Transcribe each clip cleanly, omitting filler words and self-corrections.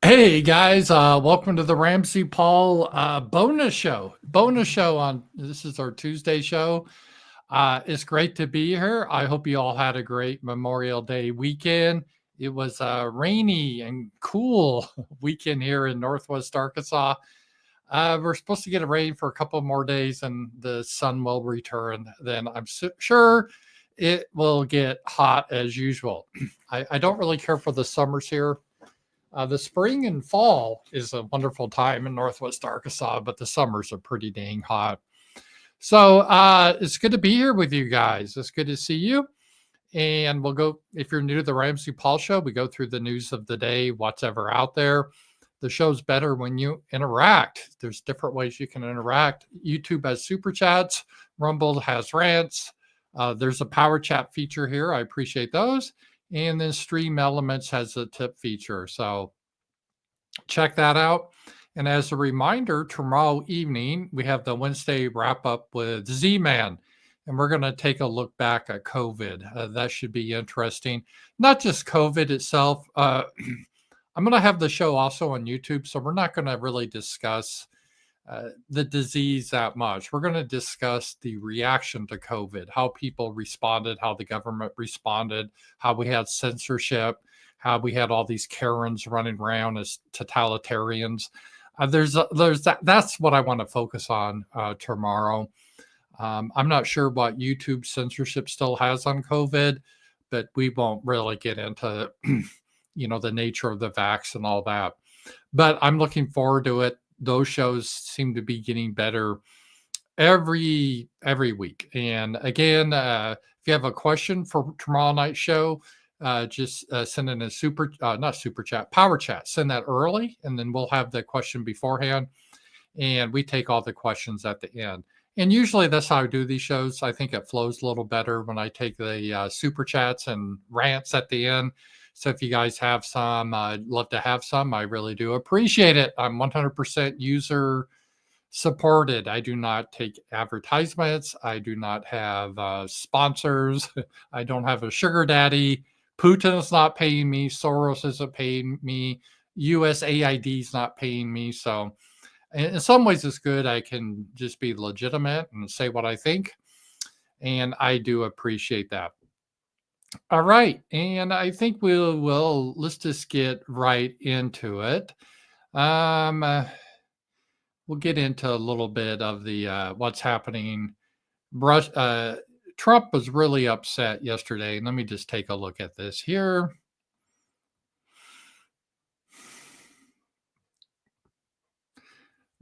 Hey guys, welcome to the RAMZPAUL bonus show. This is our Tuesday show. It's great to be here. I hope you all had a great Memorial Day weekend. It was a rainy and cool weekend here in Northwest Arkansas. We're supposed to get a rain for a couple more days and the sun will return. Then I'm sure it will get hot as usual. I don't really care for the summers here. The spring and fall is a wonderful time in Northwest Arkansas, but the summers are pretty dang hot. So it's good to be here with you guys. It's good to see you. And we'll go, if you're new to the RAMZPAUL show, we go through the news of the day, what's ever out there. The show's better when you interact. There's different ways you can interact. YouTube has SuperChats. Rumble has Rants. There's a Powerchat feature here. I appreciate those. And then Streamelements has a tip feature. So check that out. And as a reminder, tomorrow evening, we have the Wednesday wrap up with Z-Man. And we're going to take a look back at COVID. That should be interesting. Not just COVID itself. I'm going to have the show also on YouTube. So we're not going to really discuss the disease that much. We're going to discuss the reaction to COVID, how people responded, how the government responded, how we had censorship, how we had all these Karens running around as totalitarians. There's that. That's what I want to focus on tomorrow. I'm not sure what YouTube censorship still has on COVID, but we won't really get into, the nature of the vax and all that. But I'm looking forward to it. Those shows seem to be getting better every week. And again, if you have a question for tomorrow night's show, just send in a power chat. Send that early, and then we'll have the question beforehand. And we take all the questions at the end. And usually that's how I do these shows. I think it flows a little better when I take the super chats and rants at the end. So if you guys have some, I'd love to have some. I really do appreciate it. I'm 100% user supported. I do not take advertisements. I do not have sponsors. I don't have a sugar daddy. Putin is not paying me. Soros isn't paying me. USAID is not paying me. So in some ways it's good. I can just be legitimate and say what I think. And I do appreciate that. All right, and I think let's just get right into it. We'll get into a little bit of the what's happening. Trump was really upset yesterday. Let me just take a look at this here.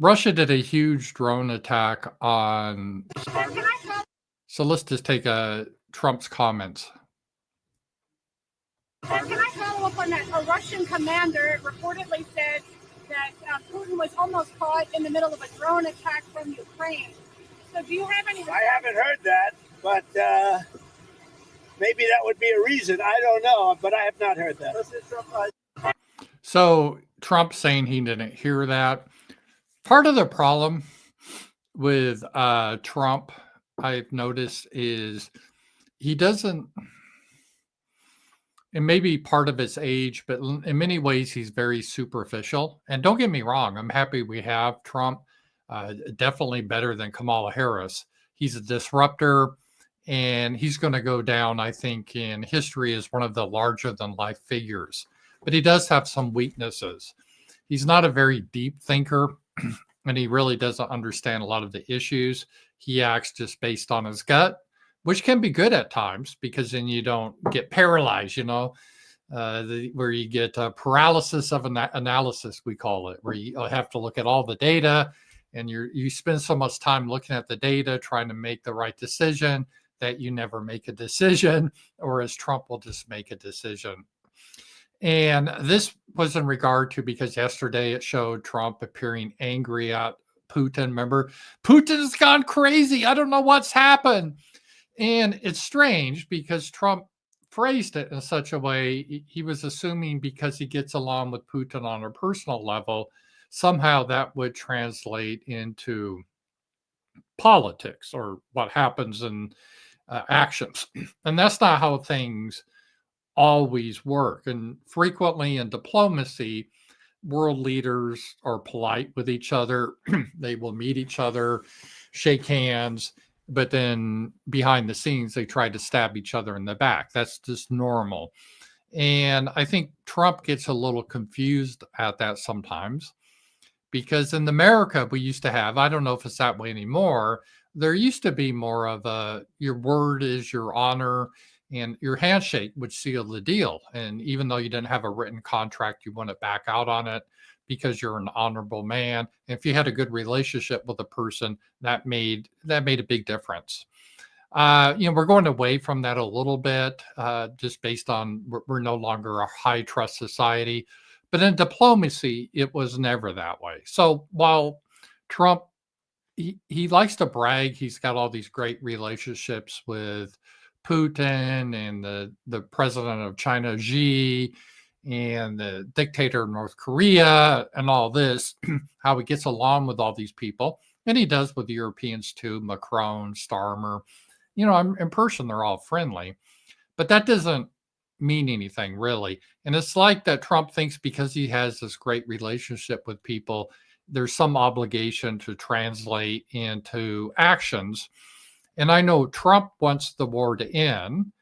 Russia did a huge drone attack on. So let's just take Trump's comments. Can I follow up on that? A Russian commander reportedly said that Putin was almost caught in the middle of a drone attack from Ukraine. So do you have any... I haven't heard that, but maybe that would be a reason. I don't know, but I have not heard that. So Trump saying he didn't hear that. Part of the problem with Trump, I've noticed, is he doesn't... And maybe part of his age, but in many ways, he's very superficial. And don't get me wrong, I'm happy we have Trump, definitely better than Kamala Harris. He's a disruptor, and he's going to go down, I think, in history as one of the larger-than-life figures. But he does have some weaknesses. He's not a very deep thinker, and he really doesn't understand a lot of the issues. He acts just based on his gut, which can be good at times because then you don't get paralyzed, where you get paralysis of analysis, we call it, where you have to look at all the data and you spend so much time looking at the data, trying to make the right decision that you never make a decision, or as Trump will just make a decision. And this was in regard to, because yesterday it showed Trump appearing angry at Putin. Remember, Putin's gone crazy. I don't know what's happened. And it's strange because Trump phrased it in such a way, he was assuming because he gets along with Putin on a personal level, somehow that would translate into politics or what happens in actions. And that's not how things always work. And frequently in diplomacy, world leaders are polite with each other. They will meet each other, shake hands, but then behind the scenes, they try to stab each other in the back. That's just normal. And I think Trump gets a little confused at that sometimes, because in America, we used to have, I don't know if it's that way anymore, there used to be more of a, your word is your honor, and your handshake would seal the deal. And even though you didn't have a written contract, you wouldn't back out on it because you're an honorable man. If you had a good relationship with a person, that made a big difference. We're going away from that a little bit, just based on we're no longer a high trust society. But in diplomacy, it was never that way. So while Trump, he likes to brag, he's got all these great relationships with Putin and the president of China, Xi, and the dictator of North Korea, and all this, how he gets along with all these people. And he does with the Europeans too, Macron, Starmer. In person, they're all friendly. But that doesn't mean anything, really. And it's like that Trump thinks because he has this great relationship with people, there's some obligation to translate into actions. And I know Trump wants the war to end,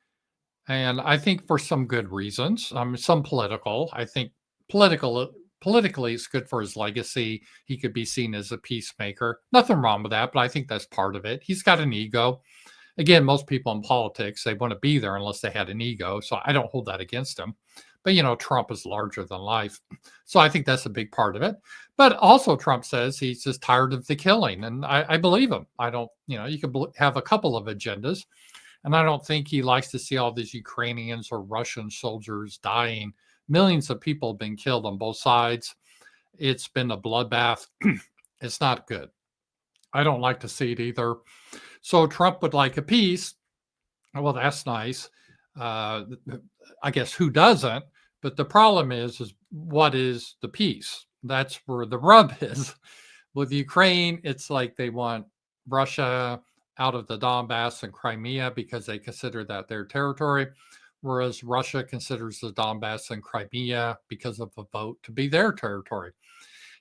and I think for some good reasons. Some political. I think politically, it's good for his legacy. He could be seen as a peacemaker. Nothing wrong with that, but I think that's part of it. He's got an ego. Again, most people in politics, they want to be there unless they had an ego. So I don't hold that against him. But, Trump is larger than life. So I think that's a big part of it. But also Trump says he's just tired of the killing. And I believe him. I don't, you could have a couple of agendas. And I don't think he likes to see all these Ukrainians or Russian soldiers dying. Millions of people have been killed on both sides. It's been a bloodbath. It's not good. I don't like to see it either. So Trump would like a peace. Well, that's nice. I guess who doesn't? But the problem is what is the peace? That's where the rub is. With Ukraine, it's like they want Russia out of the Donbass and Crimea because they consider that their territory, whereas Russia considers the Donbass and Crimea because of a vote to be their territory.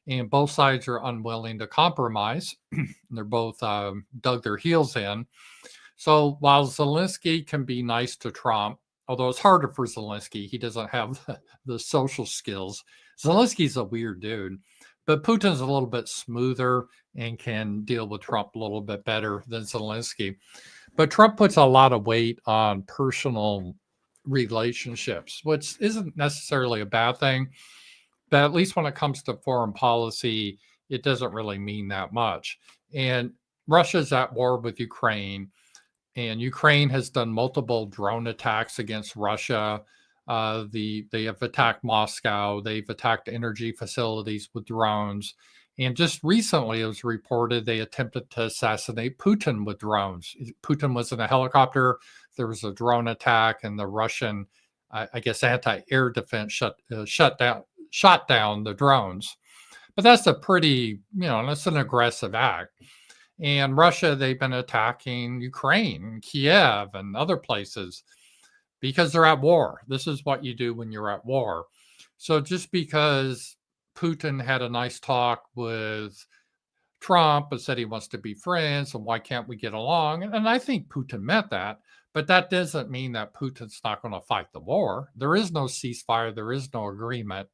And both sides are unwilling to compromise. They're both dug their heels in. So while Zelensky can be nice to Trump, although it's harder for Zelensky, he doesn't have the social skills. Zelensky's a weird dude, but Putin's a little bit smoother and can deal with Trump a little bit better than Zelensky. But Trump puts a lot of weight on personal relationships, which isn't necessarily a bad thing. But at least when it comes to foreign policy, it doesn't really mean that much. And Russia's at war with Ukraine, and Ukraine has done multiple drone attacks against Russia. They have attacked Moscow. They've attacked energy facilities with drones. And just recently, it was reported they attempted to assassinate Putin with drones. Putin was in a helicopter. There was a drone attack, and the Russian, I guess, anti-air defense shot down the drones. But that's a pretty, that's an aggressive act. And Russia, they've been attacking Ukraine, Kiev, and other places because they're at war. This is what you do when you're at war. So just because Putin had a nice talk with Trump and said he wants to be friends and why can't we get along? And I think Putin meant that, but that doesn't mean that Putin's not going to fight the war. There is no ceasefire. There is no agreement.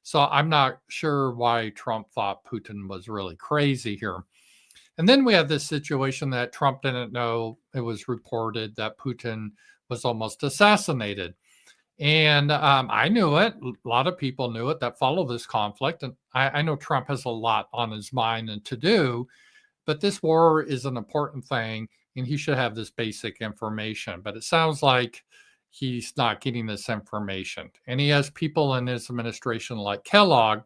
So I'm not sure why Trump thought Putin was really crazy here. And then we have this situation that Trump didn't know. It was reported that Putin was almost assassinated. And I knew it. A lot of people knew it that follow this conflict. And I know Trump has a lot on his mind and to do, but this war is an important thing and he should have this basic information. But it sounds like he's not getting this information. And he has people in his administration like Kellogg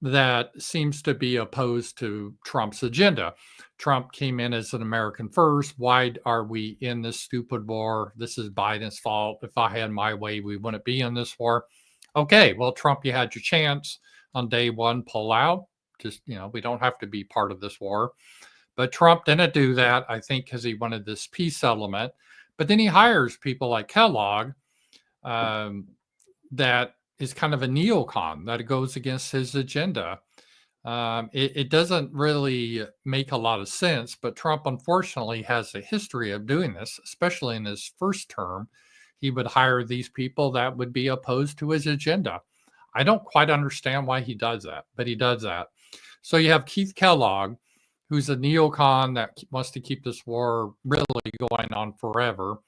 that seems to be opposed to Trump's agenda. Trump came in as an American first. Why are we in this stupid war? This is Biden's fault. If I had my way, we wouldn't be in this war. Okay, well, Trump, you had your chance on day one, pull out. Just, we don't have to be part of this war. But Trump didn't do that, I think, because he wanted this peace settlement. But then he hires people like Kellogg that is kind of a neocon that goes against his agenda. It doesn't really make a lot of sense, but Trump unfortunately has a history of doing this, especially in his first term. He would hire these people that would be opposed to his agenda. I don't quite understand why he does that, but he does that. So you have Keith Kellogg, who's a neocon that wants to keep this war really going on forever.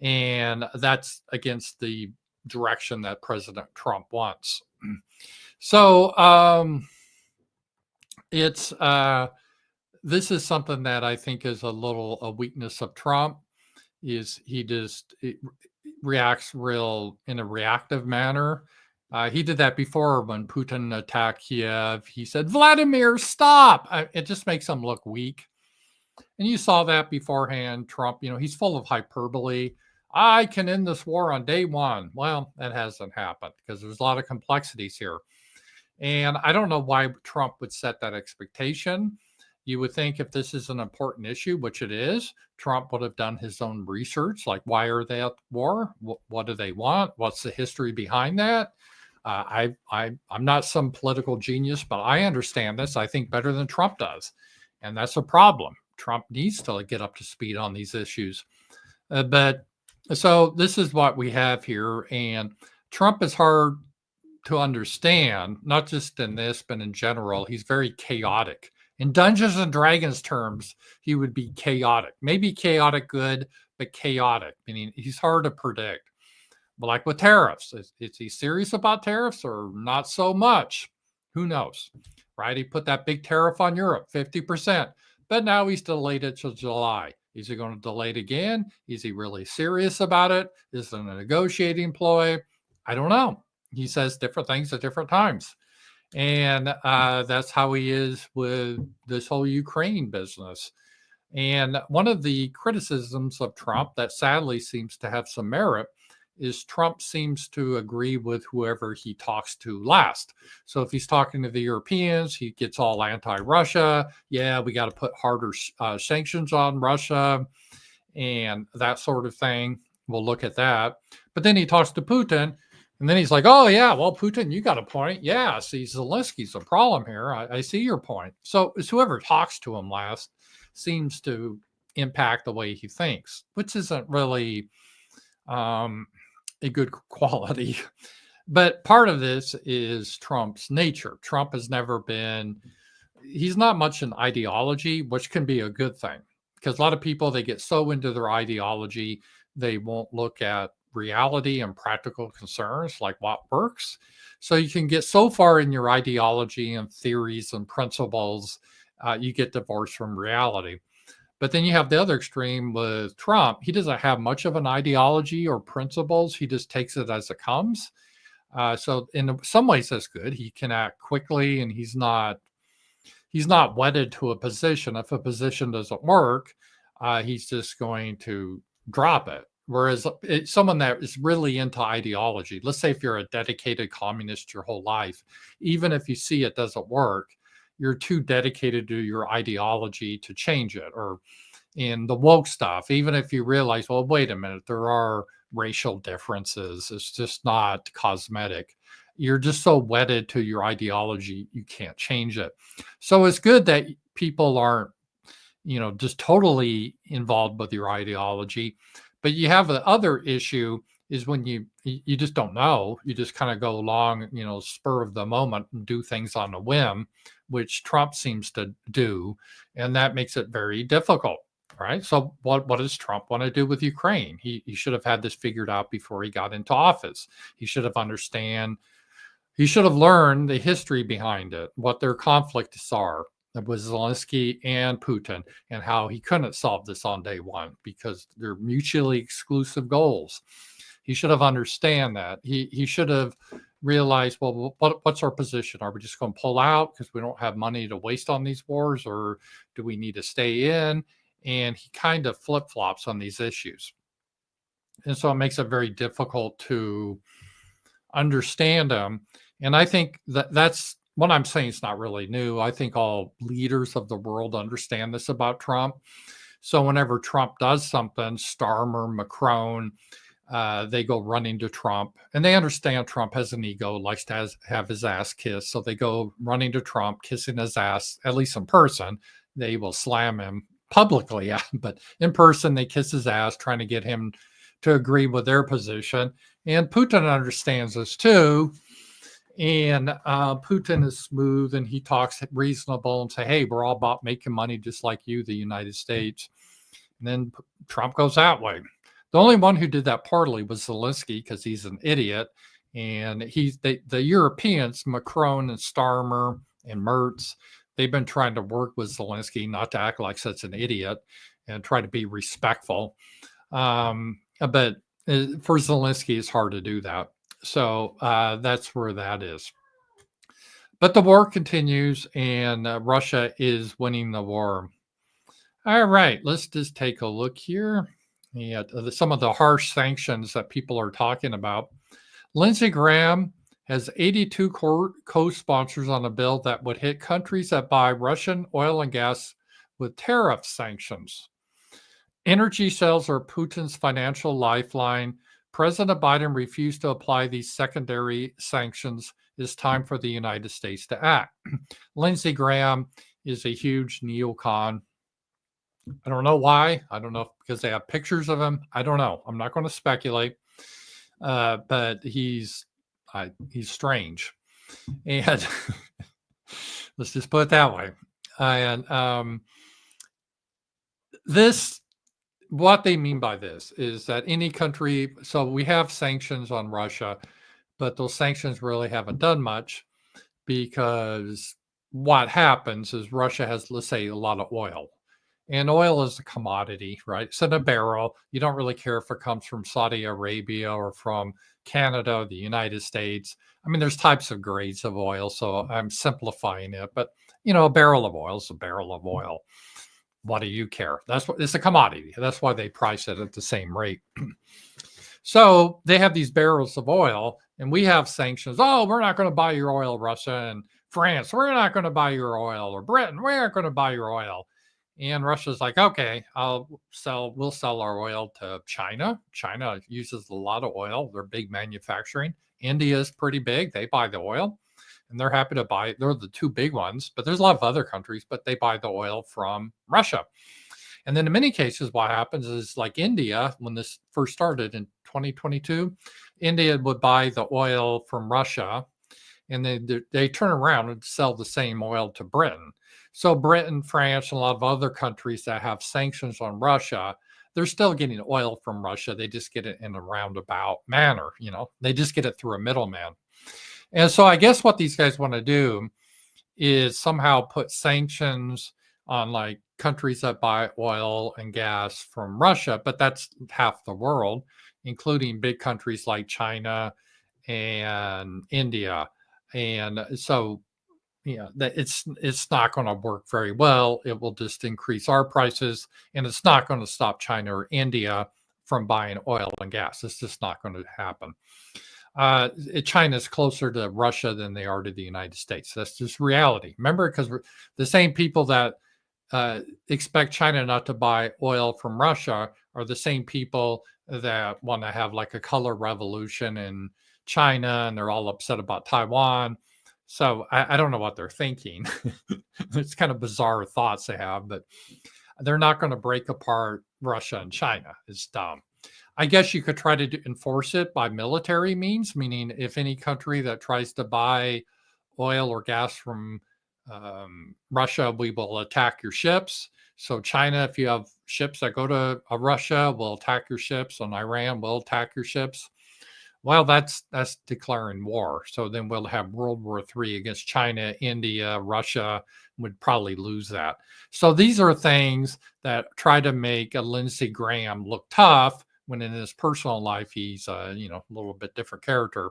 And that's against the direction that President Trump wants. So this is something that I think is a weakness of Trump, is he just reacts in a reactive manner. He did that before when Putin attacked Kiev. He said, "Vladimir, stop!" It just makes him look weak. And you saw that beforehand. Trump, he's full of hyperbole. I can end this war on day one. Well, that hasn't happened because there's a lot of complexities here. And I don't know why Trump would set that expectation. You would think if this is an important issue, which it is, Trump would have done his own research, like why are they at war? What do they want? What's the history behind that? I'm not some political genius, but I understand this, I think, better than Trump does. And that's a problem. Trump needs to get up to speed on these issues. So this is what we have here. And Trump is hard to understand, not just in this, but in general. He's very chaotic. In Dungeons and Dragons terms, he would be chaotic. Maybe chaotic good, but chaotic, meaning he's hard to predict. But like with tariffs, is he serious about tariffs or not so much? Who knows, right? He put that big tariff on Europe, 50%, but now he's delayed it till July. Is he going to delay it again? Is he really serious about it? Is it a negotiating ploy? I don't know. He says different things at different times. And that's how he is with this whole Ukraine business. And one of the criticisms of Trump that sadly seems to have some merit is Trump seems to agree with whoever he talks to last. So if he's talking to the Europeans, he gets all anti-Russia. Yeah, we got to put harder sanctions on Russia and that sort of thing. We'll look at that. But then he talks to Putin, and then he's like, oh, yeah, well, Putin, you got a point. Yeah, see, Zelensky's a problem here. I see your point. So it's whoever talks to him last seems to impact the way he thinks, which isn't really a good quality. But part of this is Trump's nature. Trump has never been, he's not much in ideology, which can be a good thing. Because a lot of people, they get so into their ideology, they won't look at reality and practical concerns like what works. So you can get so far in your ideology and theories and principles, you get divorced from reality. But then you have the other extreme with Trump. He doesn't have much of an ideology or principles. He just takes it as it comes. So in some ways that's good. He can act quickly, and he's not wedded to a position. If a position doesn't work, he's just going to drop it. Whereas someone that is really into ideology, let's say if you're a dedicated communist your whole life, even if you see it doesn't work, you're too dedicated to your ideology to change it. Or in the woke stuff, even if you realize, well, wait a minute, there are racial differences, it's just not cosmetic. You're just so wedded to your ideology, you can't change it. So it's good that people aren't, just totally involved with your ideology. But you have the other issue is when you just don't know. You just kind of go along, spur of the moment and do things on a whim, which Trump seems to do. And that makes it very difficult, right? So what does Trump want to do with Ukraine? He should have had this figured out before he got into office. He should have learned the history behind it, what their conflicts are with Zelensky and Putin, and how he couldn't solve this on day one because they're mutually exclusive goals. He should have understand that. He should have realized, well, what's our position? Are we just going to pull out because we don't have money to waste on these wars, or do we need to stay in? And he kind of flip-flops on these issues. And so it makes it very difficult to understand him. And I think that's what I'm saying is not really new. I think all leaders of the world understand this about Trump. So whenever Trump does something, Starmer, Macron, they go running to Trump, and they understand Trump has an ego, likes to have his ass kissed. So they go running to Trump, kissing his ass, at least in person. They will slam him publicly, but in person, they kiss his ass, trying to get him to agree with their position. And Putin understands this too. And Putin is smooth, and he talks reasonable and say, hey, we're all about making money just like you, the United States. And then Trump goes that way. The only one who did that partly was Zelensky, because he's an idiot. And the Europeans, Macron and Starmer and Merz, they've been trying to work with Zelensky not to act like such an idiot and try to be respectful. But for Zelensky, it's hard to do that. So that's where that is. But the war continues, and Russia is winning the war. All right, let's just take a look here at some of the harsh sanctions that people are talking about. Lindsey Graham has 82 co-sponsors on a bill that would hit countries that buy Russian oil and gas with tariff sanctions. Energy sales are Putin's financial lifeline. President Biden refused to apply these secondary sanctions. It's time for the United States to act. Lindsey Graham is a huge neocon. I don't know why. I don't know if because they have pictures of him. I don't know. I'm not going to speculate. But he's strange. And let's just put it that way. And what they mean by this is that any country, so we have sanctions on Russia, but those sanctions really haven't done much, because what happens is Russia has, let's say, a lot of oil. And oil is a commodity, right? It's in a barrel. You don't really care if it comes from Saudi Arabia or from Canada, the United States. I mean, there's types of grades of oil, so I'm simplifying it. But, a barrel of oil is a barrel of oil. What do you care? It's a commodity. That's why they price it at the same rate. So they have these barrels of oil, and we have sanctions. Oh, we're not going to buy your oil, Russia, and France. We're not going to buy your oil, or Britain. We aren't going to buy your oil. And Russia's like, okay, we'll sell our oil to China. China uses a lot of oil. They're big manufacturing. India is pretty big. They buy the oil, and they're happy to buy. They're the two big ones, but there's a lot of other countries, but they buy the oil from Russia. And then in many cases, what happens is, like India, when this first started in 2022, India would buy the oil from Russia, and they turn around and sell the same oil to Britain. So Britain, France, and a lot of other countries that have sanctions on Russia, they're still getting oil from Russia. They just get it in a roundabout manner. They just get it through a middleman. And so I guess what these guys want to do is somehow put sanctions on like countries that buy oil and gas from Russia, but that's half the world, including big countries like China and India. And so that it's not going to work very well. It will just increase our prices, and it's not going to stop China or India from buying oil and gas. It's just not going to happen. China's closer to Russia than they are to the United States. That's just reality. Remember, because the same people that expect China not to buy oil from Russia are the same people that want to have like a color revolution in China, and they're all upset about Taiwan. So I don't know what they're thinking. It's kind of bizarre thoughts they have, but they're not going to break apart Russia and China. It's dumb. I guess you could try to enforce it by military means, meaning if any country that tries to buy oil or gas from Russia, we will attack your ships. So China, if you have ships that go to Russia, will attack your ships, and Iran will attack your ships. Well, that's declaring war. So then we'll have World War III against China, India, Russia. Would probably lose that. So these are things that try to make a Lindsey Graham look tough, when in his personal life he's a little bit different character.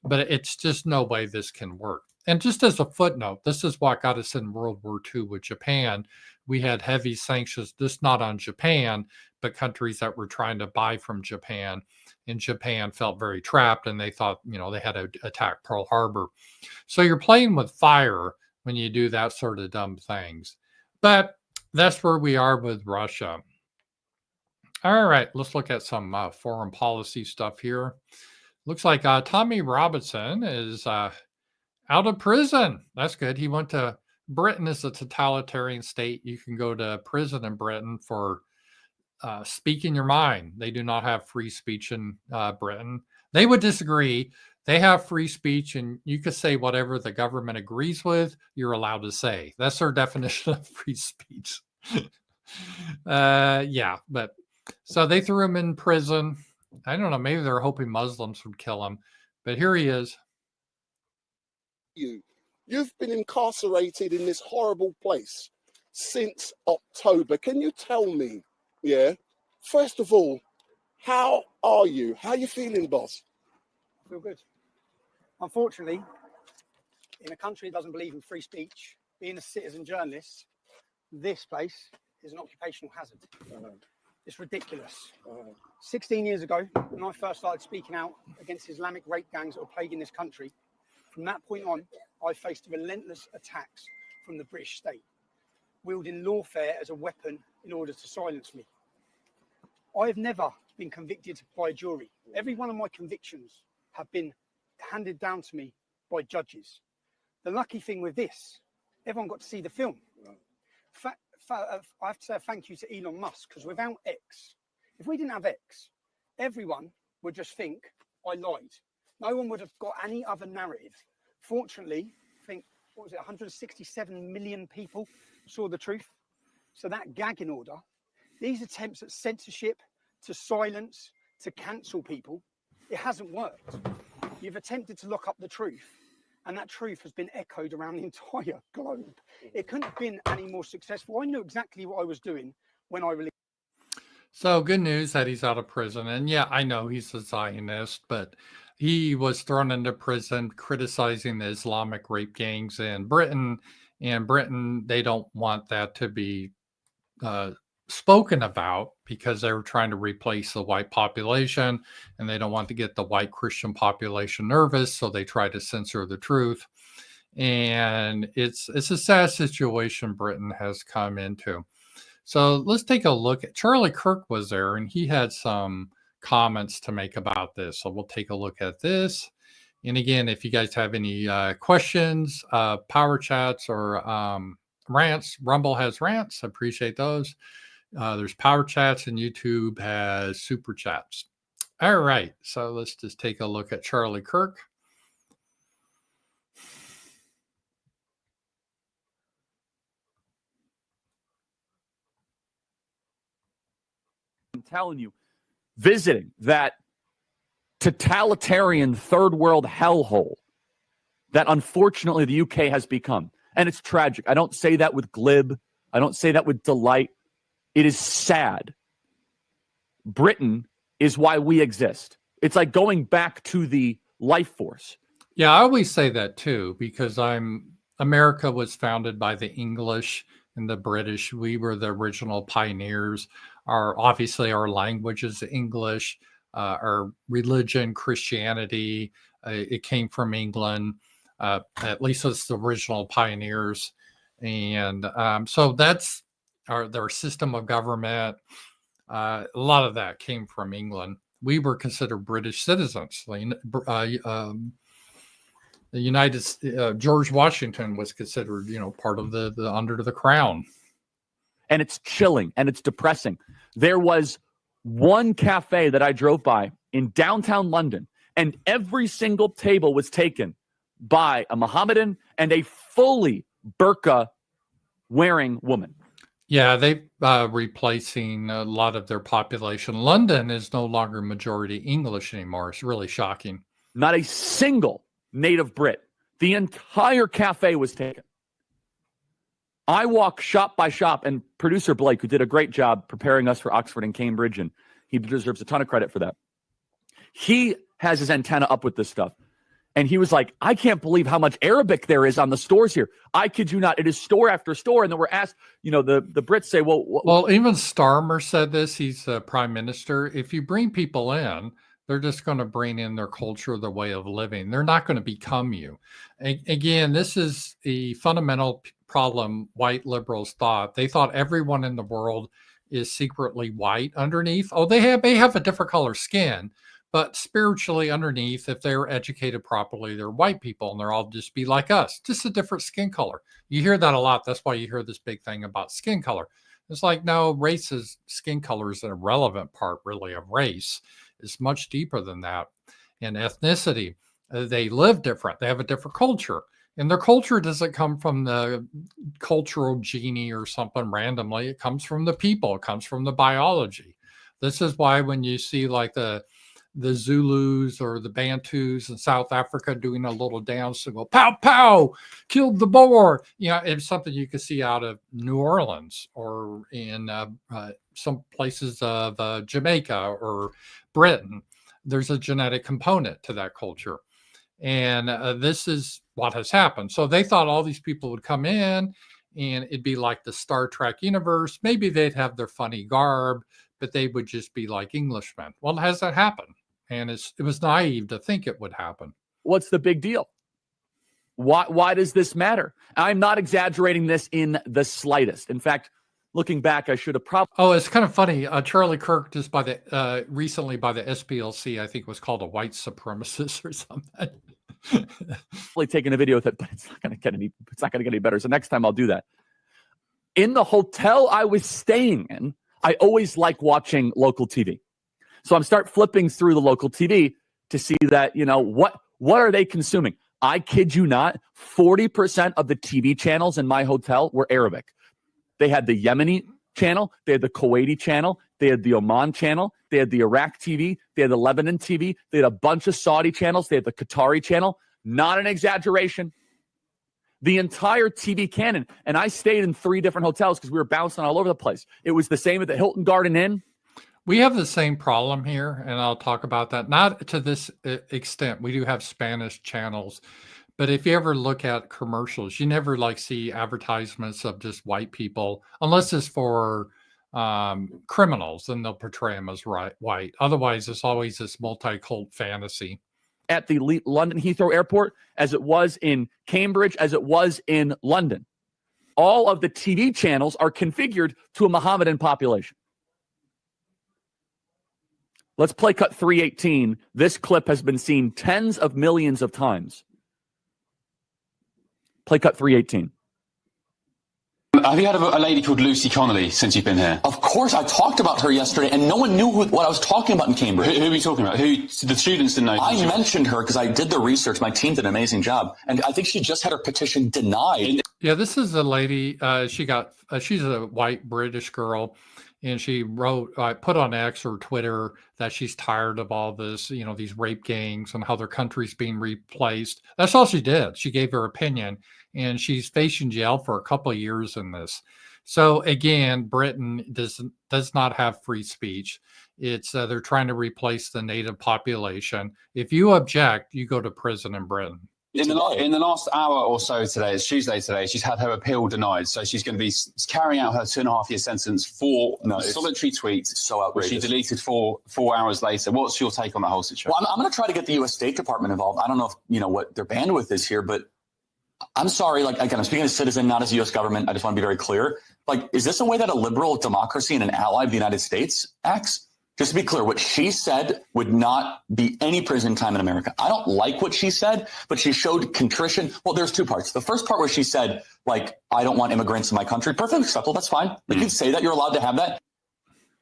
But it's just no way this can work. And just as a footnote, this is what got us in World War II with Japan. We had heavy sanctions, just not on Japan, but countries that were trying to buy from Japan. And Japan felt very trapped, and they thought, they had to attack Pearl Harbor. So you're playing with fire when you do that sort of dumb things. But that's where we are with Russia. All right, let's look at some foreign policy stuff here. Looks like Tommy Robinson is out of prison. That's good. He went to Britain. Is a totalitarian state. You can go to prison in Britain for speaking your mind. They do not have free speech in Britain. They would disagree. They have free speech, and you can say whatever the government agrees with, you're allowed to say. That's their definition of free speech. Yeah, but so they threw him in prison. I don't know. Maybe they're hoping Muslims would kill him, but here he is. You've been incarcerated in this horrible place since October. Can you tell me, first of all, how are you? How are you feeling, boss? I feel good. Unfortunately, in a country that doesn't believe in free speech, being a citizen journalist, this place is an occupational hazard. It's ridiculous. 16 years ago, when I first started speaking out against Islamic rape gangs that were plaguing this country, from that point on, I faced relentless attacks from the British state, wielding lawfare as a weapon in order to silence me. I have never been convicted by a jury. Every one of my convictions have been handed down to me by judges. The lucky thing with this, everyone got to see the film. I have to say a thank you to Elon Musk, because without X, if we didn't have X, everyone would just think I lied. No one would have got any other narrative. Fortunately, I think, 167 million people saw the truth. So that gagging order, these attempts at censorship, to silence, to cancel people, it hasn't worked. You've attempted to lock up the truth, and that truth has been echoed around the entire globe. It couldn't have been any more successful. I knew exactly what I was doing when I released. So good news that he's out of prison. And yeah, I know he's a Zionist, but he was thrown into prison criticizing the Islamic rape gangs in Britain. And Britain, they don't want that to be spoken about because they were trying to replace the white population, and they don't want to get the white Christian population nervous, so they try to censor the truth. And it's a sad situation Britain has come into. So let's take a look at Charlie Kirk was there, and he had some comments to make about this. So we'll take a look at this. And again, if you guys have any questions, Powerchats or Rants, Rumble has Rants. I appreciate those. There's Powerchats, and YouTube has SuperChats. All right, so let's just take a look at Charlie Kirk. I'm telling you, visiting that totalitarian third world hellhole that unfortunately the UK has become. And it's tragic. I don't say that with glib. I don't say that with delight. It is sad. Britain is why we exist. It's like going back to the life force. Yeah, I always say that too, because America was founded by the English and the British. We were the original pioneers. Obviously our language is English, our religion, Christianity, it came from England. At least it's the original pioneers. And so that's their system of government. A lot of that came from England. We were considered British citizens. The George Washington was considered, part of the under the crown. And it's chilling and it's depressing. There was one cafe that I drove by in downtown London, and every single table was taken by a Mohammedan and a fully burqa wearing woman. Yeah, they replacing a lot of their population. London is no longer majority English anymore. It's really shocking. Not a single native Brit. The entire cafe was taken. I walk shop by shop, and producer Blake, who did a great job preparing us for Oxford and Cambridge, and he deserves a ton of credit for that. He has his antenna up with this stuff. And he was like, I can't believe how much Arabic there is on the stores here. I kid you not. It is store after store. And then we're asked, the Brits say, well, even Starmer said this. He's the prime minister. If you bring people in, they're just going to bring in their culture, their way of living. They're not going to become you. Again, this is a fundamental problem white liberals thought. They thought everyone in the world is secretly white underneath. Oh, may have a different color skin, but spiritually underneath, if they're educated properly, they're white people, and they're all just be like us, just a different skin color. You hear that a lot. That's why you hear this big thing about skin color. It's like, no, skin color is an irrelevant part really of race. It's much deeper than that. And ethnicity, they live different. They have a different culture. And their culture doesn't come from the cultural genie or something randomly. It comes from the people. It comes from the biology. This is why when you see like the Zulus or the Bantus in South Africa doing a little dance and go, pow, pow, killed the Boer. It's something you could see out of New Orleans or in some places of Jamaica or Britain. There's a genetic component to that culture. And this is what has happened. So they thought all these people would come in and it'd be like the Star Trek universe. Maybe they'd have their funny garb, but they would just be like Englishmen. Well, it hasn't happened. And it was naive to think it would happen. What's the big deal? Why does this matter? I'm not exaggerating this in the slightest. In fact, looking back, I should have probably... Oh, it's kind of funny. Charlie Kirk just recently by the SPLC, I think was called a white supremacist or something. taken a video with it, but it's not going to get any better. So next time I'll do that. In the hotel I was staying in, I always like watching local TV. So I'm start flipping through the local TV to see that, what are they consuming? I kid you not, 40% of the TV channels in my hotel were Arabic. They had the Yemeni channel, they had the Kuwaiti channel, they had the Oman channel, they had the Iraq TV, they had the Lebanon TV, they had a bunch of Saudi channels, they had the Qatari channel. Not an exaggeration. The entire TV canon. And I stayed in 3 different hotels because we were bouncing all over the place. It was the same at the Hilton Garden Inn. We have the same problem here, and I'll talk about that. Not to this extent. We do have Spanish channels, but if you ever look at commercials, you never see advertisements of just white people, unless it's for criminals, then they'll portray them as white. Otherwise, it's always this multi-cult fantasy. At the London Heathrow Airport, as it was in Cambridge, as it was in London. All of the TV channels are configured to a Mohammedan population. Let's play cut 318. This clip has been seen tens of millions of times. Play cut 318. Have you had a lady called Lucy Connolly since you've been here? Of course, I talked about her yesterday, and no one knew what I was talking about in Cambridge. Who are we talking about? The students didn't know. I mentioned her because I did the research. My team did an amazing job, and I think she just had her petition denied. Yeah, this is a lady. She's a white British girl, and she put on X or Twitter that she's tired of all this, these rape gangs and how their country's being replaced. That's all she did. She gave her opinion. And she's facing jail for a couple of years in this. So again, Britain does not have free speech. It's they're trying to replace the native population. If you object, you go to prison in Britain. In the last hour or so today, it's Tuesday today, she's had her appeal denied. So she's going to be carrying out her 2.5-year sentence for solitary tweets. So outrageous. Which she deleted 4 hours later. What's your take on the whole situation? Well, I'm going to try to get the U.S. State Department involved. I don't know if what their bandwidth is here, but I'm sorry, again, I'm speaking as a citizen, not as a U.S. government. I just want to be very clear. Is this a way that a liberal democracy and an ally of the United States acts? Just to be clear, what she said would not be any prison time in America. I don't like what she said, but she showed contrition. Well, there's 2 parts. The first part where she said, I don't want immigrants in my country. Perfectly acceptable. That's fine. You can say that. You're allowed to have that.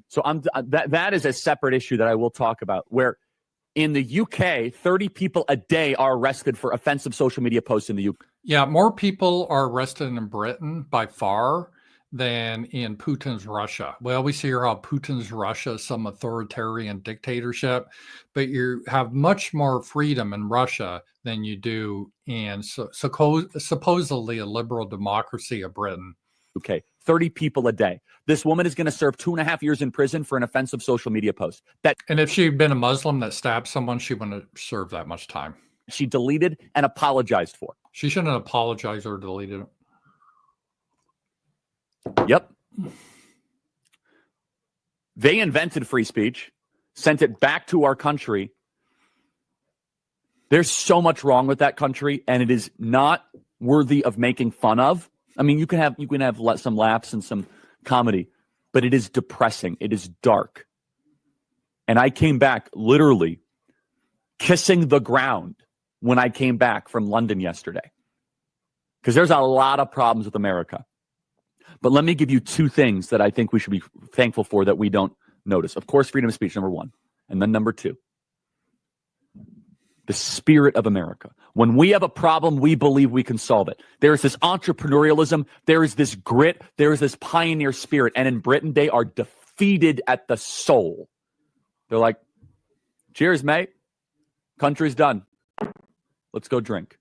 So that is a separate issue that I will talk about, where in the UK, 30 people a day are arrested for offensive social media posts in the UK. Yeah, more people are arrested in Britain by far than in Putin's Russia. We always hear how Putin's Russia is some authoritarian dictatorship, but you have much more freedom in Russia than you do in supposedly a liberal democracy of Britain. Okay, 30 people a day. This woman is going to serve 2.5 years in prison for an offensive social media post. And if she'd been a Muslim that stabbed someone, she wouldn't have served that much time. She deleted and apologized for. She shouldn't have apologized or deleted it. Yep. They invented free speech, sent it back to our country. There's so much wrong with that country, and it is not worthy of making fun of. I mean, you can have some laughs and some comedy, but it is depressing. It is dark. And I came back literally kissing the ground when I came back from London yesterday. Because there's a lot of problems with America. But let me give you two things that I think we should be thankful for that we don't notice. Of course, freedom of speech, number one. And then number two, the spirit of America. When we have a problem, we believe we can solve it. There is this entrepreneurialism. There is this grit. There is this pioneer spirit. And in Britain, they are defeated at the soul. They're like, cheers, mate. Country's done. Let's go drink.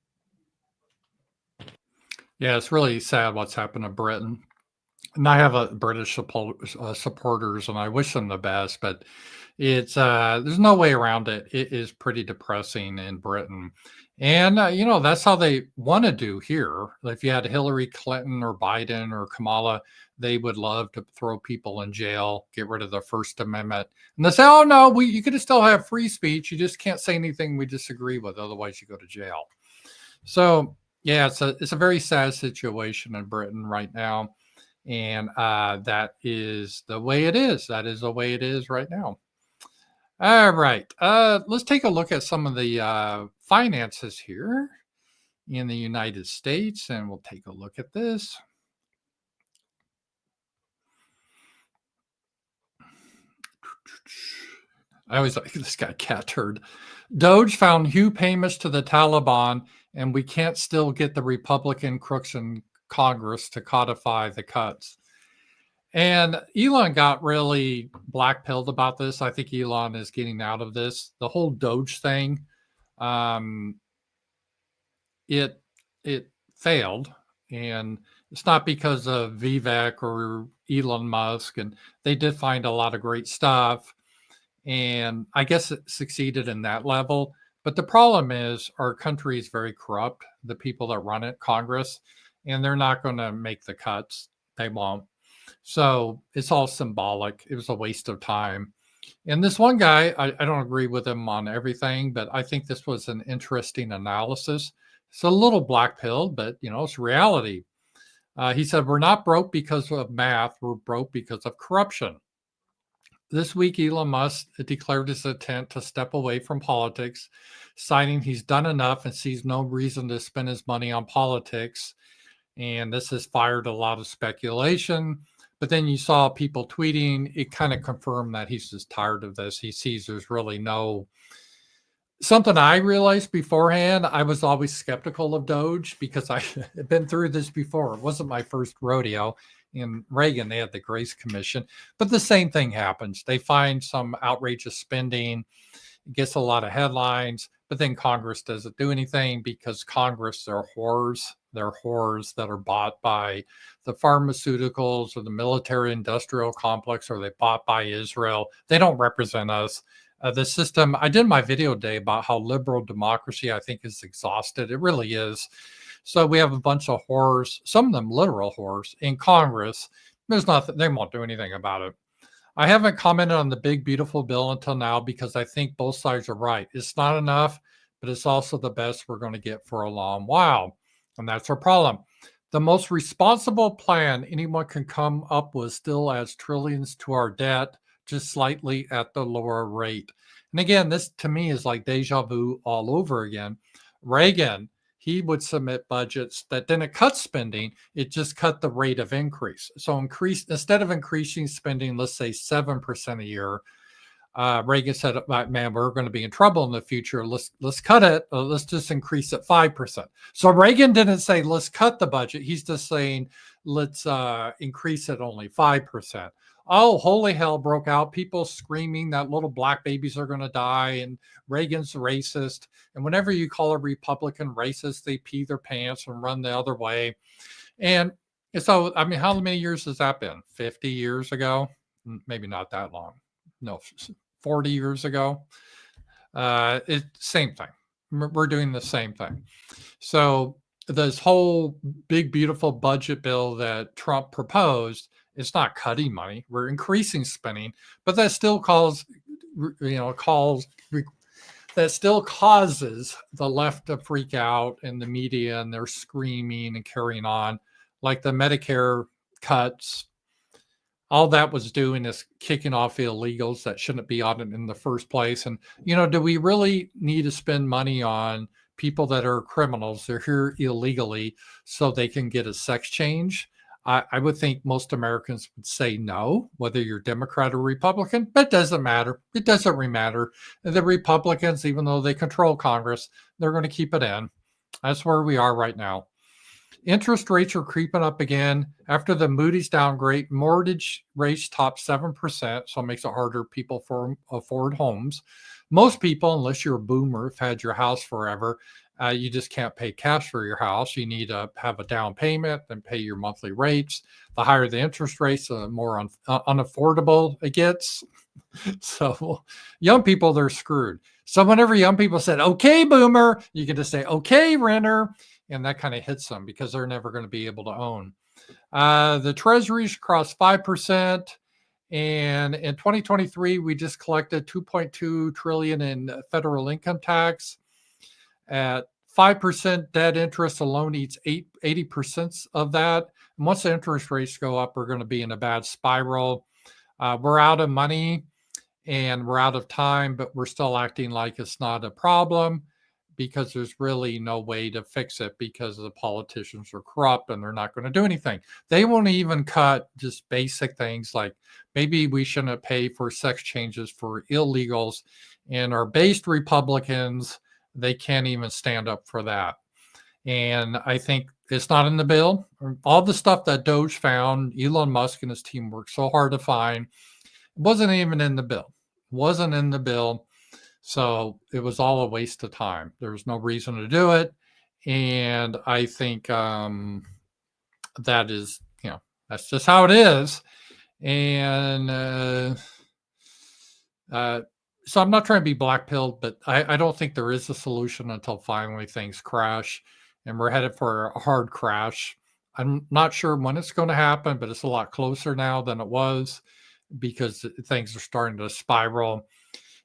Yeah, it's really sad what's happened to Britain. And I have a British supporters, and I wish them the best, but it's there's no way around it. It is pretty depressing in Britain. And, that's how they want to do here. If you had Hillary Clinton or Biden or Kamala, they would love to throw people in jail, get rid of the First Amendment. And they say, oh, no, you could still have free speech. You just can't say anything we disagree with. Otherwise, you go to jail. So, yeah, it's a very sad situation in Britain right now. And that is the way it is. That is the way it is right now. All right. Let's take a look at some of the finances here in the United States, and we'll take a look at this. I always like this guy, cat turd. Doge found huge payments to the Taliban, and we can't still get the Republican crooks in Congress to codify the cuts. And Elon got really black-pilled about this. I think Elon is getting out of this. The whole Doge thing, it failed. And it's not because of Vivek or Elon Musk. And they did find a lot of great stuff. And I guess it succeeded in that level. But the problem is our country is very corrupt, the people that run it, Congress, and they're not going to make the cuts. They won't. So it's all symbolic. It was a waste of time. And this one guy, I don't agree with him on everything, but I think this was an interesting analysis. It's a little black pill, but it's reality. He said, we're not broke because of math. We're broke because of corruption. This week, Elon Musk declared his intent to step away from politics, citing he's done enough and sees no reason to spend his money on politics. And this has fired a lot of speculation. But then you saw people tweeting, it kind of confirmed that he's just tired of this. He sees there's really no... Something I realized beforehand, I was always skeptical of Doge because I had been through this before. It wasn't my first rodeo. In Reagan, they had the Grace Commission. But the same thing happens. They find some outrageous spending. It gets a lot of headlines. But then Congress doesn't do anything because Congress, they're whores. They're whores that are bought by the pharmaceuticals or the military industrial complex, or they bought by Israel. They don't represent us. The system, I did my video today about how liberal democracy, I think, is exhausted. It really is. So we have a bunch of whores, some of them literal whores, in Congress. There's nothing, they won't do anything about it. I haven't commented on the big, beautiful bill until now because I think both sides are right. It's not enough, but it's also the best we're going to get for a long while. And that's our problem. The most responsible plan anyone can come up with still adds trillions to our debt, just slightly at the lower rate. And again, this to me is like deja vu all over again. Reagan, he would submit budgets that didn't cut spending, it just cut the rate of increase. So instead of increasing spending, let's say 7% a year, Reagan said, man, we're going to be in trouble in the future. Let's cut it. Let's just increase it 5%. So Reagan didn't say, let's cut the budget. He's just saying, let's increase it only 5%. Oh, holy hell broke out. People screaming that little black babies are going to die and Reagan's racist. And whenever you call a Republican racist, they pee their pants and run the other way. And so, I mean, how many years has that been? 50 years ago? Maybe not that long. No, 40 years ago. Same thing. We're doing the same thing. So this whole big, beautiful budget bill that Trump proposed, it's not cutting money. We're increasing spending, but that still causes the left to freak out in the media, and they're screaming and carrying on, like the Medicare cuts. all that was doing is kicking off illegals that shouldn't be on it in the first place. And, do we really need to spend money on people that are criminals? They're here illegally so they can get a sex change. I would think most Americans would say no, whether you're Democrat or Republican, but it doesn't matter. It doesn't really matter. The Republicans, even though they control Congress, they're going to keep it in. That's where we are right now. Interest rates are creeping up again. After the Moody's downgrade, mortgage rates top 7%, so it makes it harder people for afford homes. Most people, unless you're a boomer, have had your house forever. You just can't pay cash for your house. You need to have a down payment and pay your monthly rates. The higher the interest rates, the more unaffordable it gets. So young people, they're screwed. So whenever young people said, okay, boomer, you get to say, okay, renter. And that kind of hits them because they're never going to be able to own. The treasuries crossed 5%. And in 2023, we just collected $2.2 trillion in federal income tax. At 5% debt interest alone eats 80% of that. And once the interest rates go up, we're going to be in a bad spiral. We're out of money and we're out of time, but we're still acting like it's not a problem, because there's really no way to fix it because the politicians are corrupt and they're not going to do anything. They won't even cut just basic things like maybe we shouldn't pay for sex changes for illegals, and our based Republicans, they can't even stand up for that. And I think it's not in the bill. All the stuff that Doge found, Elon Musk and his team worked so hard to find, wasn't even in the bill. Wasn't in the bill. So it was all a waste of time. There was no reason to do it. And I think that is, that's just how it is. And so I'm not trying to be black-pilled, but I don't think there is a solution until finally things crash. And we're headed for a hard crash. I'm not sure when it's going to happen, but it's a lot closer now than it was because things are starting to spiral.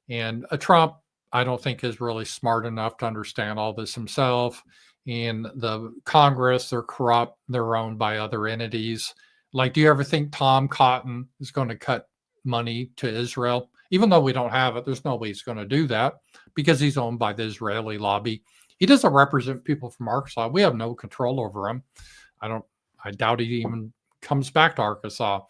And Trump, I don't think, is really smart enough to understand all this himself. And the Congress, they're corrupt. They're owned by other entities. Like, do you ever think Tom Cotton is going to cut money to Israel? Even though we don't have it, there's no way he's going to do that because he's owned by the Israeli lobby. He doesn't represent people from Arkansas. We have no control over him. I doubt he even comes back to Arkansas.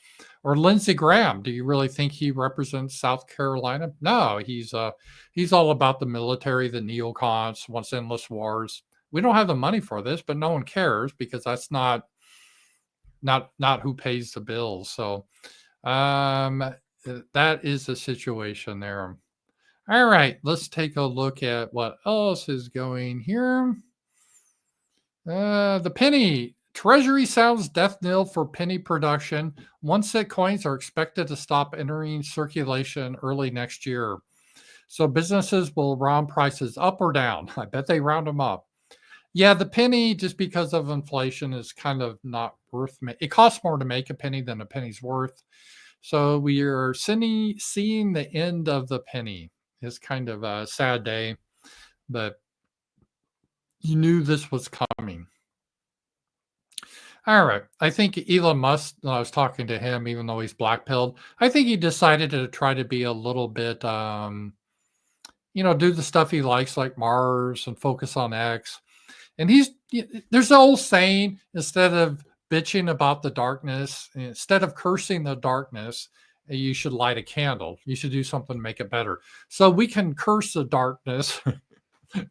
Or Lindsey Graham, do you really think he represents South Carolina? No, he's all about the military, the neocons, wants endless wars. We don't have the money for this, but no one cares because that's not who pays the bills. So that is the situation there. All right, let's take a look at what else is going here. The penny. Treasury sounds death knell for penny production. 1 cent coins are expected to stop entering circulation early next year. So businesses will round prices up or down. I bet they round them up. Yeah, the penny, just because of inflation, is kind of not worth it. It costs more to make a penny than a penny's worth. So we are seeing the end of the penny. It's kind of a sad day, but you knew this was coming. All right. I think Elon Musk, when I was talking to him, even though he's black-pilled, I think he decided to try to be a little bit, do the stuff he likes, like Mars, and focus on X. And there's the old saying, instead of bitching about the darkness, instead of cursing the darkness, you should light a candle. You should do something to make it better. So we can curse the darkness,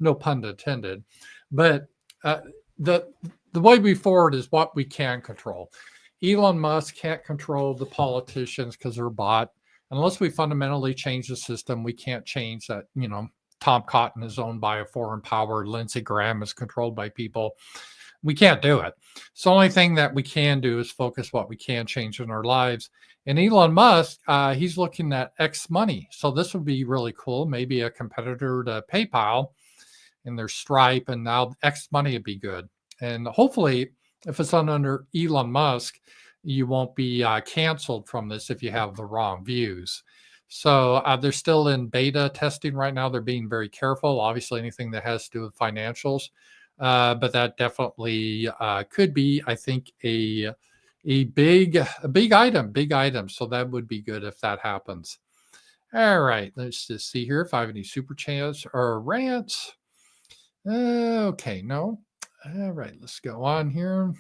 no pun intended, but the way forward is what we can control. Elon Musk can't control the politicians because they're bought. Unless we fundamentally change the system, we can't change that. Tom Cotton is owned by a foreign power. Lindsey Graham is controlled by people. We can't do it. So the only thing that we can do is focus what we can change in our lives. And Elon Musk, he's looking at X money. So this would be really cool. Maybe a competitor to PayPal, and there's Stripe, and now X money would be good. And hopefully, if it's under Elon Musk, you won't be canceled from this if you have the wrong views. So they're still in beta testing right now. They're being very careful. Obviously, anything that has to do with financials. But that definitely could be, I think, a a big item. So that would be good if that happens. All right, let's just see here if I have any super chats or rants. Okay, no. All right, let's go on here.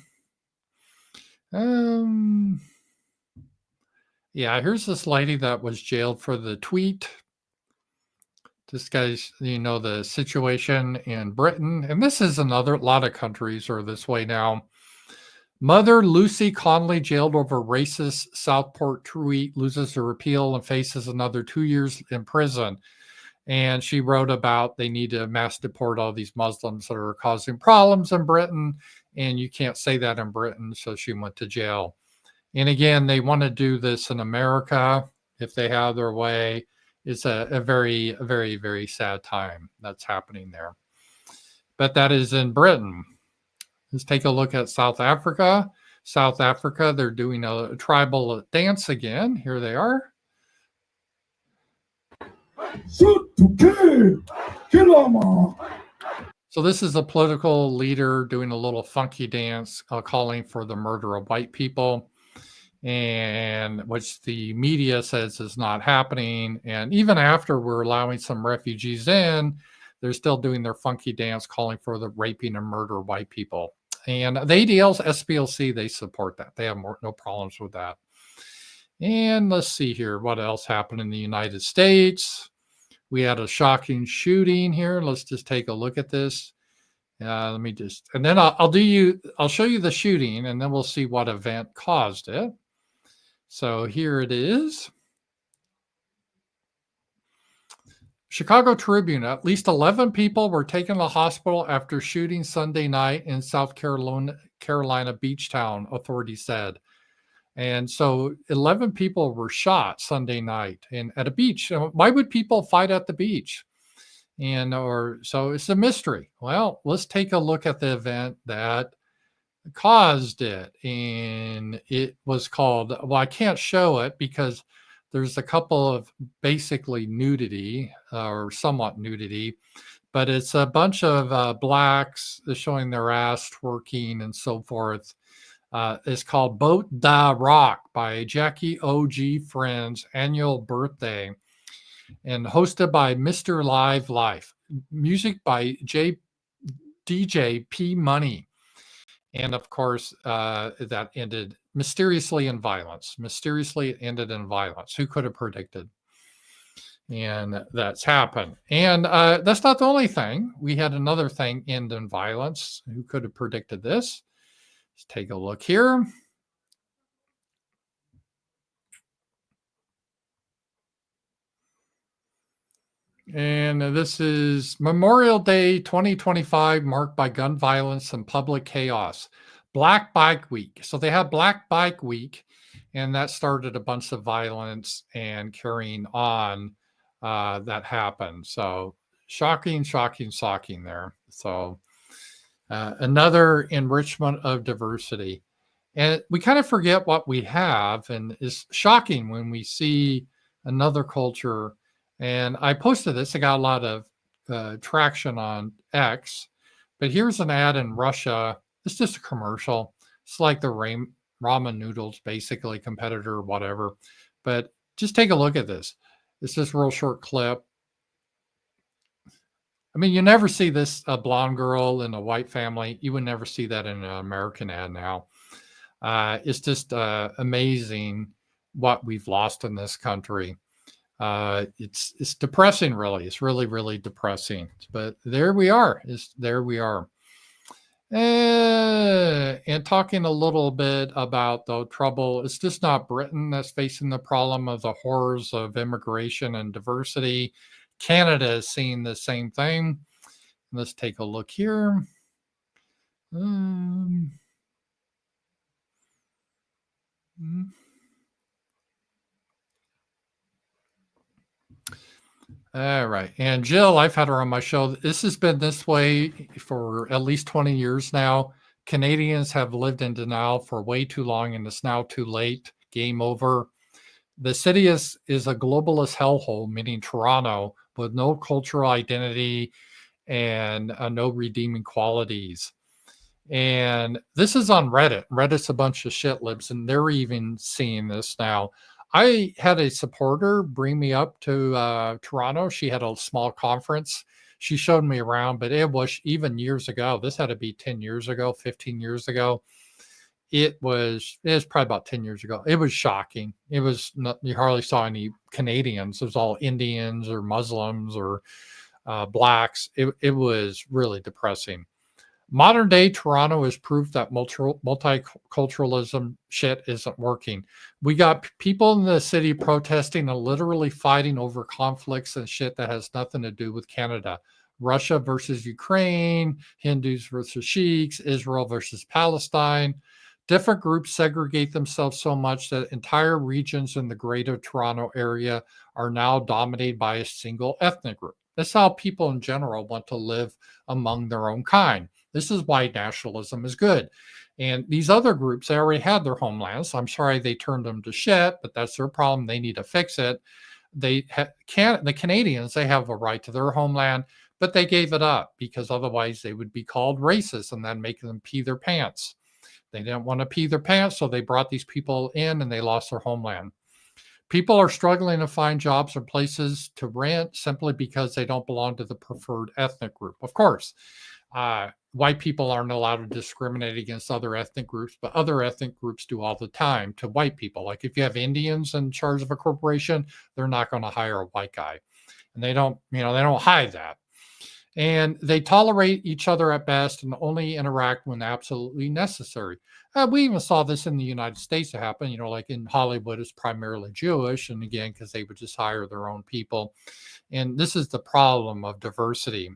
Yeah, here's this lady that was jailed for the tweet. This guy's, the situation in Britain, and this is another, a lot of countries are this way now. Mother Lucy Conley jailed over racist Southport tweet, loses her appeal and faces another 2 years in prison. And she wrote about they need to mass deport all these Muslims that are causing problems in Britain. And you can't say that in Britain. So she went to jail. And again, they want to do this in America if they have their way. It's a very, very, very sad time that's happening there. But that is in Britain. Let's take a look at South Africa. South Africa, they're doing a tribal dance again. Here they are. Shoot to kill, kill 'em. So this is a political leader doing a little funky dance, calling for the murder of white people, and which the media says is not happening. And even after we're allowing some refugees in, they're still doing their funky dance, calling for the raping and murder of white people. And the ADLs, SPLC, they support that. They have no problems with that. And let's see here. What else happened in the United States? We had a shocking shooting here. Let's just take a look at this. Let me just, and then I'll show you the shooting, and then we'll see what event caused it. So here it is. Chicago Tribune, at least 11 people were taken to the hospital after shooting Sunday night in South Carolina beach town, authorities said. And so 11 people were shot Sunday night at a beach. Why would people fight at the beach? So it's a mystery. Well, let's take a look at the event that caused it. And it was called, well, I can't show it because there's a couple of basically nudity or somewhat nudity, but it's a bunch of blacks showing their ass twerking and so forth. It's called Boat Da Rock by Jackie O.G. Friend's annual birthday and hosted by Mr. Live Life. Music by DJ P Money. And of course, that ended mysteriously in violence. Mysteriously ended in violence. Who could have predicted? And that's happened. And that's not the only thing. We had another thing end in violence. Who could have predicted this? Let's take a look here. And this is Memorial Day 2025, marked by gun violence and public chaos. Black Bike Week. So they had Black Bike Week, and that started a bunch of violence and carrying on that happened. So shocking there. So another enrichment of diversity. And we kind of forget what we have, and it's shocking when we see another culture. And I posted this. I got a lot of traction on X. But here's an ad in Russia. It's just a commercial. It's like the ramen noodles, basically, competitor or whatever. But just take a look at this. It's this real short clip. I mean, you never see this, a blonde girl in a white family. You would never see that in an American ad now. It's just amazing what we've lost in this country. It's depressing, really. It's really, really depressing. But there we are. There we are. And talking a little bit about the trouble, it's just not Britain that's facing the problem of the horrors of immigration and diversity. Canada is seeing the same thing. Let's take a look here. All right. And Jill, I've had her on my show. This has been this way for at least 20 years now. Canadians have lived in denial for way too long, and it's now too late. Game over. The city is a globalist hellhole, meaning Toronto, with no cultural identity and no redeeming qualities. And this is on Reddit. Reddit's a bunch of shit libs, and they're even seeing this now. I had a supporter bring me up to Toronto. She had a small conference. She showed me around, but it was even years ago. This had to be 10 years ago, 15 years ago. It was probably about 10 years ago. It was shocking. It was not, you hardly saw any Canadians. It was all Indians or Muslims or blacks. It was really depressing. Modern day Toronto is proof that multiculturalism shit isn't working. We got people in the city protesting and literally fighting over conflicts and shit that has nothing to do with Canada. Russia versus Ukraine, Hindus versus Sheiks, Israel versus Palestine. Different groups segregate themselves so much that entire regions in the greater Toronto area are now dominated by a single ethnic group. That's how people in general want to live among their own kind. This is why nationalism is good. And these other groups, they already had their homelands. I'm sorry they turned them to shit, but that's their problem. They need to fix it. The Canadians, they have a right to their homeland, but they gave it up because otherwise they would be called racist and then make them pee their pants. They didn't want to pee their pants, so they brought these people in and they lost their homeland. People are struggling to find jobs or places to rent simply because they don't belong to the preferred ethnic group. Of course, white people aren't allowed to discriminate against other ethnic groups, but other ethnic groups do all the time to white people. Like if you have Indians in charge of a corporation, they're not going to hire a white guy. And they don't hide that. And they tolerate each other at best and only interact when absolutely necessary. We even saw this in the United States happen, like in Hollywood, it's primarily Jewish. And again, because they would just hire their own people. And this is the problem of diversity.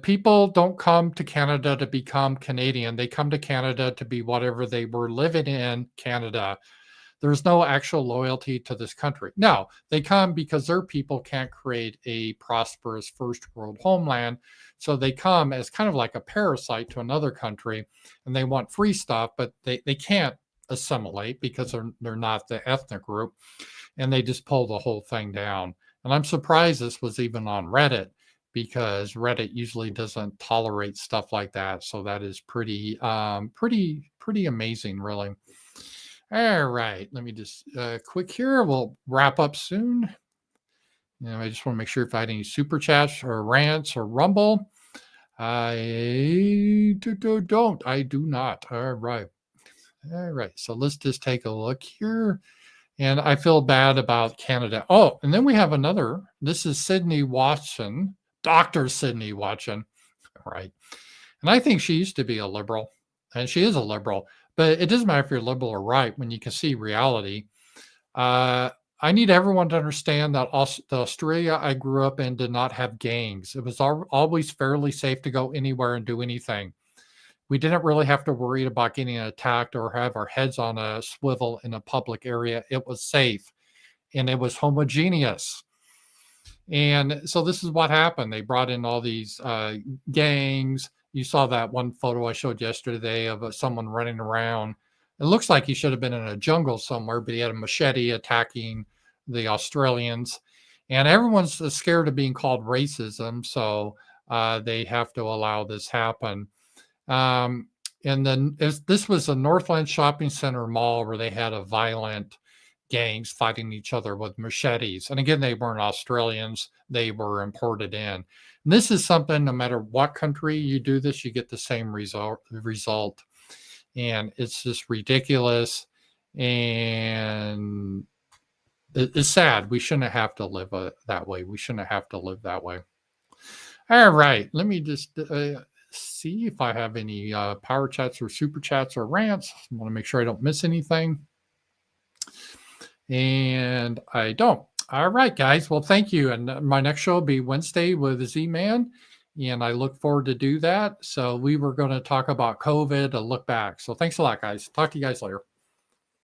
People don't come to Canada to become Canadian. They come to Canada to be whatever they were living in Canada. There's no actual loyalty to this country. No, they come because their people can't create a prosperous first world homeland. So they come as kind of like a parasite to another country and they want free stuff, but they can't assimilate because they're not the ethnic group and they just pull the whole thing down. And I'm surprised this was even on Reddit because Reddit usually doesn't tolerate stuff like that. So that is pretty amazing, really. All right, let me just quick here. We'll wrap up soon. I just want to make sure if I had any super chats or rants or rumble. I don't. I do not. All right. So let's just take a look here. And I feel bad about Canada. Oh, and then we have another. This is Sydney Watson, Dr. Sydney Watson. All right. And I think she used to be a liberal, and she is a liberal. But it doesn't matter if you're liberal or right when you can see reality. I need everyone to understand that the Australia I grew up in did not have gangs. It was always fairly safe to go anywhere and do anything. We didn't really have to worry about getting attacked or have our heads on a swivel in a public area. It was safe and it was homogeneous. And so this is what happened. They brought in all these gangs. You saw that one photo I showed yesterday of someone running around. It looks like he should have been in a jungle somewhere, but he had a machete attacking the Australians. And everyone's scared of being called racism, so they have to allow this happen. And then this was a Northland Shopping Center mall where they had a violent gangs fighting each other with machetes. And again, they weren't Australians. They were imported in. And this is something, no matter what country you do this, you get the same result. And it's just ridiculous. And it's sad. We shouldn't have to live that way. We shouldn't have to live that way. All right. Let me just see if I have any power chats or super chats or rants. I want to make sure I don't miss anything. And I don't. All right, guys. Well, thank you. And my next show will be Wednesday with Z-Man. And I look forward to do that. So we were going to talk about COVID, a look back. So thanks a lot, guys. Talk to you guys later.